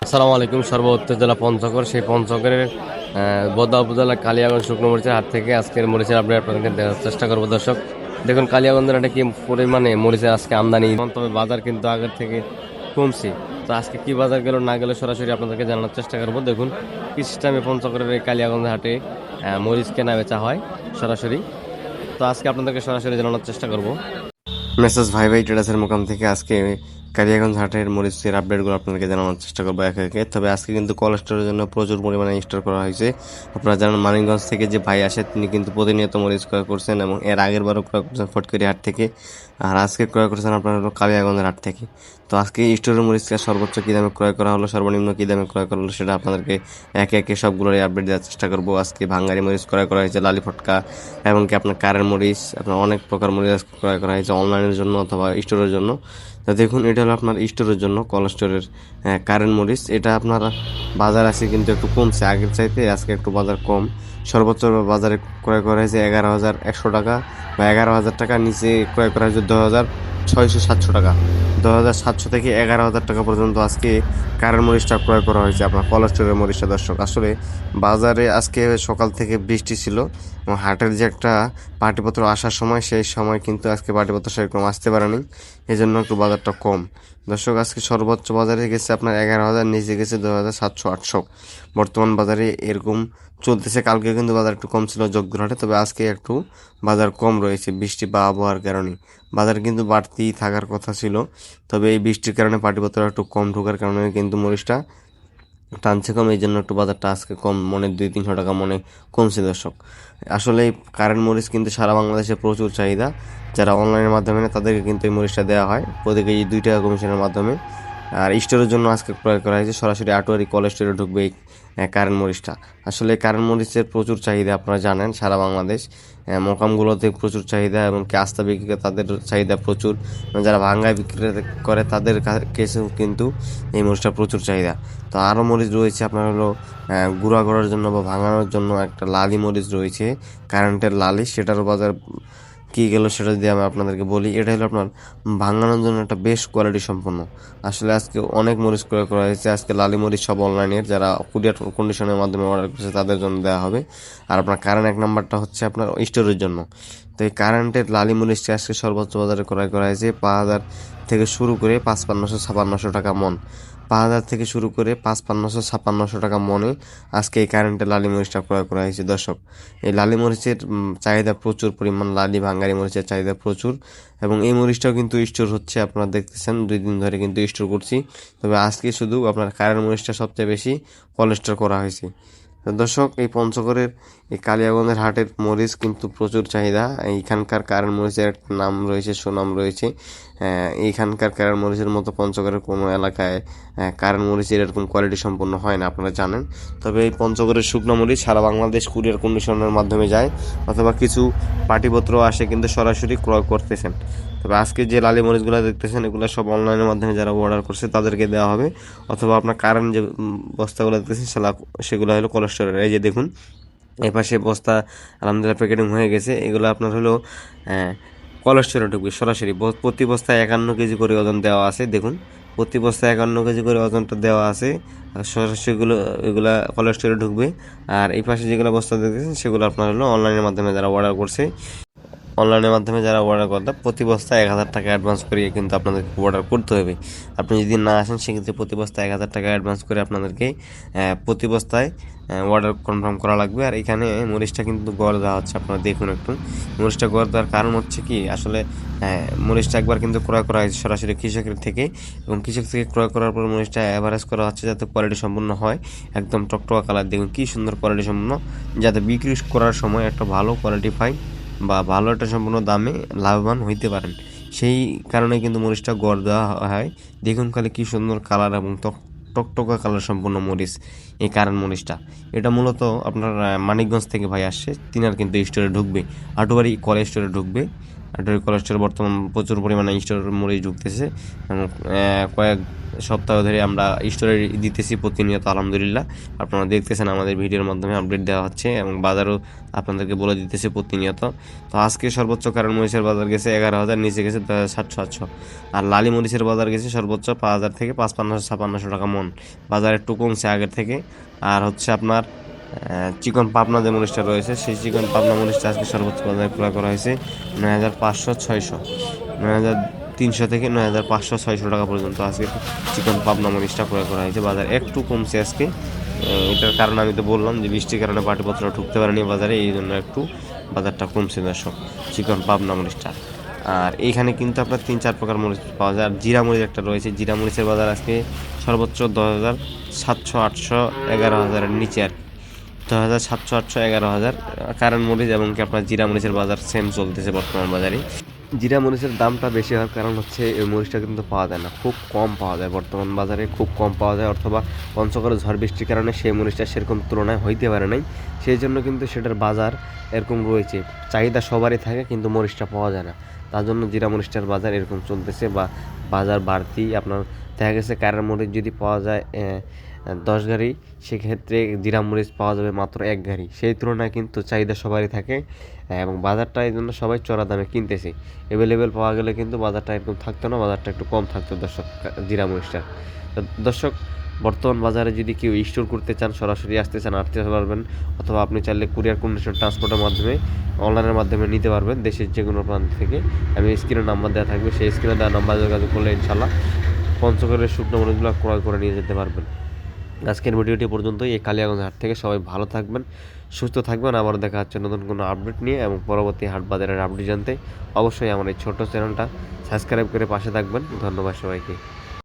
আসসালামু আলাইকুম। সর্বোচ্চ জেলা পঞ্চগড়, সেই পঞ্চগড়ের বোদা উপজেলা কালিয়াগঞ্জ শুকনো মরিচের হাট থেকে আজকের মরিচের আপডেট আপনাদেরকে দেওয়ার চেষ্টা করবো। দর্শক দেখুন কালিয়াগঞ্জের হাটে কি পরিমাণে মরিচের আজকে আমদানি, তবে বাজার কিন্তু আগের থেকে কমছে। তো আজকে কি বাজার গেল না গেলে সরাসরি আপনাদেরকে জানানোর চেষ্টা করবো। দেখুন কি সিস্টেমে পঞ্চগড়ের এই কালিয়াগঞ্জ হাটে মরিচ কেনা বেচা হয় সরাসরি। তো আজকে আপনাদেরকে সরাসরি জানানোর চেষ্টা করবো। মেসেজ ভাই ভাই ট্রেডার্সের মোকাম থেকে আজকে কালিয়াগঞ্জ হাটের মরিচের আপডেটগুলো আপনাদেরকে জানানোর চেষ্টা করবো একে একে। তবে আজকে কিন্তু কোল্ড স্টোরের জন্য প্রচুর পরিমাণে স্টোর করা হয়েছে। আপনারা জানেন মানিকগঞ্জ থেকে যে ভাই আসে তিনি কিন্তু প্রতিনিয়ত মরিচ ক্রয় করছেন এবং এর আগের বারও ক্রয় করছেন ফটকরি হাট থেকে, আর আজকে ক্রয় করছেন আপনার হলো কালিয়াগঞ্জের হাট থেকে। তো আজকে স্টোরের মরিচটা সর্বোচ্চ কী দামে ক্রয় করা হলো, সর্বনিম্ন কী দামে ক্রয় করা হলো, সেটা আপনাদেরকে একে একে সবগুলোর আপডেট দেওয়ার চেষ্টা করবো। আজকে ভাঙ্গারি মরিচ ক্রয় করা হয়েছে, লালি ফটকা, এমনকি আপনার কারের মরিচ, আপনার অনেক প্রকার মরিচ ক্রয় করা হয়েছে অনলাইনের জন্য অথবা স্টোরের জন্য। তো দেখুন এটা হলো আপনার স্টোরের জন্য কোল্ড স্টোরের কারেন্ট মরিচ। এটা আপনার বাজার আছে কিন্তু একটু কমছে আগের চাইতে, আজকে একটু বাজার কম। সর্বোচ্চ বাজারে ক্রয় করা হয়েছে 11,100 টাকা বা 11,000 টাকা, নিচে ক্রয় করা হয়েছে 10,600-700 টাকা। 10,700 থেকে 11,000 টাকা পর্যন্ত আজকে কারেন্ট মরিচটা ক্রয় করা হয়েছে আপনার কোল্ড স্টোরের মরিচটা। দর্শক আসলে বাজারে আজকে সকাল থেকে বৃষ্টি ছিল এবং হাটের যে একটা পাটিপত্র আসার সময়, সেই সময় কিন্তু আজকে পাটিপত্র সেরকম আসতে পারেনি, এই জন্য একটু বাজারটা কম। দর্শক আজকে সর্বোচ্চ বাজারে গেছে আপনার 11,000, নিচে গেছে 2,700-800। বর্তমান বাজারে এরকম চলতেছে। কালকে কিন্তু বাজার একটু কম ছিল জগদুরহাটে, তবে আজকে একটু বাজার কম রয়েছে বৃষ্টি বা আবহাওয়ার কারণে। বাজার কিন্তু বাড়তি থাকার কথা ছিল, তবে এই বৃষ্টির কারণে পাটিপত্র একটু কম ঢোকার কারণে কিন্তু মরিচটা টানছে কম, এই জন্য একটু বাজারটা আজকে কম, মনে 200-300 টাকা মনে কমছে। দর্শক আসলে এই কারেন্ট মরিচ কিন্তু সারা বাংলাদেশে প্রচুর চাহিদা। যারা অনলাইনের মাধ্যমে নেয় তাদেরকে কিন্তু এই মরিচটা দেওয়া হয় প্রতি কেজি 2 টাকা কমিশনের মাধ্যমে। আর স্টোরের জন্য আজকে ক্রয় করা হয়েছে, সরাসরি আটোয়ারি কোল্ড স্টোরে ঢুকবে এই কারেন্ট মরিচটা। আসলে কারেন্ট মরিচের প্রচুর চাহিদা, আপনারা জানেন সারা বাংলাদেশ মোকামগুলোতে প্রচুর চাহিদা, এবং আস্তা বিক্রি করে তাদের চাহিদা প্রচুর। যারা ভাঙ্গায় বিক্রি করে তাদের কাছেও কিন্তু এই মরিচটা প্রচুর চাহিদা। তো আরও মরিচ রয়েছে আপনার হলো গুঁড়া করার জন্য বা ভাঙানোর জন্য একটা লালি মরিচ রয়েছে, কারেন্টের লালি, সেটারও বাজার কী গেল সেটা দিয়ে আমি আপনাদেরকে বলি। এটা হলো আপনার ভাঙানোর জন্য একটা বেশ কোয়ালিটি সম্পন্ন। আসলে আজকে অনেক মরিচ ক্রয় করা হয়েছে। আজকে লালি মরিচ সব অনলাইনের, যারা কুরিয়ার কন্ডিশনের মাধ্যমে অর্ডার করেছে তাদের জন্য দেওয়া হবে। আর আপনার কারেন্ট 1 নাম্বারটা হচ্ছে আপনার স্টোরের জন্য। তো এই কারেন্টের লালি মরিচটি আজকে সর্বোচ্চ বাজারে ক্রয় করা হয়েছে 5,000 থেকে শুরু করে 5,500-5,600 টাকা মন। 5,000 থেকে শুরু করে 5,500-5,600 টাকা মনে আজকে এই কারেন্টের লালি মরিচটা ক্রয় করা হয়েছে। দর্শক এই লালি মরিচের চাহিদা প্রচুর পরিমাণ, লালি ভাঙ্গারি মরিচের চাহিদা প্রচুর, এবং এই মরিচটাও কিন্তু স্টোর হচ্ছে, আপনারা দেখতেছেন 2 দিন ধরে কিন্তু স্টোর করছি। তবে আজকে শুধু আপনার কারেন্ট মরিচটা সবচেয়ে বেশি কোল্ড স্টোর করা হয়েছে। তো দর্শক এই পঞ্চগড়ের এই কালিয়াগঞ্জের হাটের মরিচ কিন্তু প্রচুর চাহিদা। এইখানকার কারেন্ট মরিচের একটা নাম রয়েছে, সুনাম রয়েছে। এইখানকার কারেন্ট মরিচের মতো পঞ্চগড়ের কোনো এলাকায় কারেন্ট মরিচের এরকম কোয়ালিটি সম্পন্ন হয় না, আপনারা জানেন। তবে এই পঞ্চগড়ের শুকনো মরিচ সারা বাংলাদেশ কুরিয়ার কন্ডিশনের মাধ্যমে যায়, অথবা কিছু পাটিপত্র আসে কিন্তু সরাসরি ক্রয় করতেছেন। তবে আজকে যে লালি মরিচগুলো দেখতেছেন এগুলো সব অনলাইনের মাধ্যমে যারা অর্ডার করছে তাদেরকে দেওয়া হবে, অথবা আপনার কারেন্ট যে বস্তাগুলো দেখতেছেন সেগুলো হলো কোল্ড স্টোরের। এই যে দেখুন এই পাশে বস্তা আলহামদুলিল্লাহ প্যাকেটিং হয়ে গেছে, এগুলো আপনার হলো কোল্ড স্টোরে ঢুকবে সরাসরি। প্রতি বস্তায় 51 কেজি করে ওজন দেওয়া আছে। দেখুন প্রতি বস্তায় 51 কেজি করে ওজনটা দেওয়া আছে, সরাসরি এগুলা কোল্ড স্টোরে ঢুকবে। আর এই পাশে যেগুলো বস্তা দেখতেছেন সেগুলো আপনার হলো অনলাইনের মাধ্যমে যারা অর্ডার করছে, অনলাইনের মাধ্যমে যারা অর্ডার করতে প্রতি বস্তায় 1,000 টাকা অ্যাডভান্স করিয়ে কিন্তু আপনাদেরকে অর্ডার করতে হবে। আপনি যদি না আসেন সেক্ষেত্রে প্রতি বস্তায় 1,000 টাকা অ্যাডভান্স করে আপনাদেরকে প্রতি বস্তায় অর্ডার কনফার্ম করা লাগবে। আর এখানে মরিচটা কিন্তু গড় দেওয়া হচ্ছে, আপনারা দেখুন একটু। মরিচটা গড় দেওয়ার কারণ হচ্ছে কি, আসলে মরিচটা একবার কিন্তু ক্রয় করা হয়েছে সরাসরি কৃষকের থেকে, এবং কৃষক থেকে ক্রয় করার পর মরিচটা অ্যাভারেজ করা হচ্ছে যাতে কোয়ালিটি সম্পন্ন হয়, একদম টকটকা কালার। দেখুন কী সুন্দর কোয়ালিটি সম্পন্ন, যাতে বিক্রি করার সময় একটা ভালো কোয়ালিটি পাই বা ভালো একটা সম্পূর্ণ দামে লাভবান হইতে পারেন, সেই কারণে কিন্তু মরিচটা গড় দেওয়া হয়। দেখুন খালি কী সুন্দর কালার এবং টকটকা কালার সম্পূর্ণ মরিচ এই কারেন্ট মরিচটা। এটা মূলত আপনার মানিকগঞ্জ থেকে ভাই আসছে, তিনার কিন্তু স্টোরে ঢুকবে, আটোবাড়ি কলেজ স্টোরে ঢুকবে। ডেরি কোলেস্ট্রল বর্তমান প্রচুর পরিমাণে স্টোর মরিচ ঢুকতেছে এবং কয়েক সপ্তাহ ধরে আমরা স্টোরে দিতেছি প্রতিনিয়ত, আলহামদুলিল্লাহ। আপনারা দেখতেছেন আমাদের ভিডিওর মাধ্যমে আপডেট দেওয়া হচ্ছে এবং বাজারও আপনাদেরকে বলে দিতেছে প্রতিনিয়ত। তো আজকে সর্বোচ্চ কারণ মরিচের বাজার গেছে 11,000, নিচে গেছে 700-800। আর লালি মরিচের বাজার গেছে সর্বোচ্চ 5,000 থেকে 5,500-5,600 টাকা মন। বাজার একটু কমছে আগের থেকে। আর হচ্ছে আপনার চিকন পাবনা যে মরিচটা রয়েছে, সেই চিকন পাবনা মরিচটা আজকে সর্বোচ্চ বাজারে ক্রয় করা হয়েছে 9,500-600, 9,300 থেকে 9,500-600 টাকা পর্যন্ত আজকে চিকন পাবনা মরিচটা ক্রয় করা হয়েছে। বাজার একটু কমছে আজকে। এটার কারণ আমি তো বললাম যে বৃষ্টির কারণে পাটিপত্র ঢুকতে পারেনি বাজারে, এই জন্য একটু বাজারটা কমছে দর্শক, চিকন পাবনা মরিচটা। আর এইখানে কিন্তু আপনার 3-4 প্রকার মরিচ পাওয়া যায়। আর জিরা মরিচ একটা রয়েছে, জিরা মরিচের বাজার আজকে সর্বোচ্চ 10,700-800, 11,000-এর নিচে আর কি। 10,700-800, 11,000 কারণ মরিচ এবং কি আপনার জিরা মরিচের বাজার সেম চলতেছে বর্তমান বাজারে। জিরা মরিচের দামটা বেশি হওয়ার কারণ হচ্ছে এই মরিচটা কিন্তু পাওয়া যায় না, খুব কম পাওয়া যায় বর্তমান বাজারে, খুব কম পাওয়া যায়, অথবা পঞ্চগড়ে ঝড় বৃষ্টির কারণে সেই মরিচটা সেরকম তুলনায় হইতে পারে নাই, সেই জন্য কিন্তু সেটার বাজার এরকম রয়েছে। চাহিদা সবারই থাকে কিন্তু মরিচটা পাওয়া যায় না, তার জন্য জিরা মরিচটার বাজার এরকম চলতেছে বা বাজার বাড়তি। আপনার দেখা গেছে কারের মরিচ যদি পাওয়া যায় 10 গাড়ি, সেক্ষেত্রে জিরা মরিচ পাওয়া যাবে মাত্র 1 গাড়ি। সেই তুলনায় কিন্তু চাহিদা সবারই থাকে এবং বাজারটা এই জন্য সবাই চড়া দামে কিনতেছে। অ্যাভেলেবেল পাওয়া গেলে কিন্তু বাজারটা এরকম থাকতো না, বাজারটা একটু কম থাকতো দর্শক জিরা মরিচটা। তো দর্শক, বর্তমান বাজারে যদি কেউ স্টোর করতে চান, সরাসরি আসতে চান, আসতে পারবেন, অথবা আপনি চাইলে কুরিয়ার কন্ডিশন ট্রান্সপোর্টের মাধ্যমে, অনলাইনের মাধ্যমে নিতে পারবেন দেশের যে কোনো প্রান্ত থেকে। আমি স্ক্রিনে নাম্বার দেওয়া থাকবে, সেই স্ক্রিনে দেওয়া নাম্বার যোগাযোগ করলে ইনশাল্লাহ পঞ্চগড়ের শুকনো মরিচগুলো ক্রয় করে নিয়ে যেতে পারবেন। আজকের ভিডিওটি পর্যন্তই। এই কালিয়াগঞ্জ হাট থেকে সবাই ভালো থাকবেন, সুস্থ থাকবেন। আবার দেখা হচ্ছে নতুন কোনো আপডেট নিয়ে, এবং পরবর্তী হাট বাজারের আপডেট জানতে অবশ্যই আমার এই ছোট্ট চ্যানেলটা সাবস্ক্রাইব করে পাশে থাকবেন। ধন্যবাদ সবাইকে।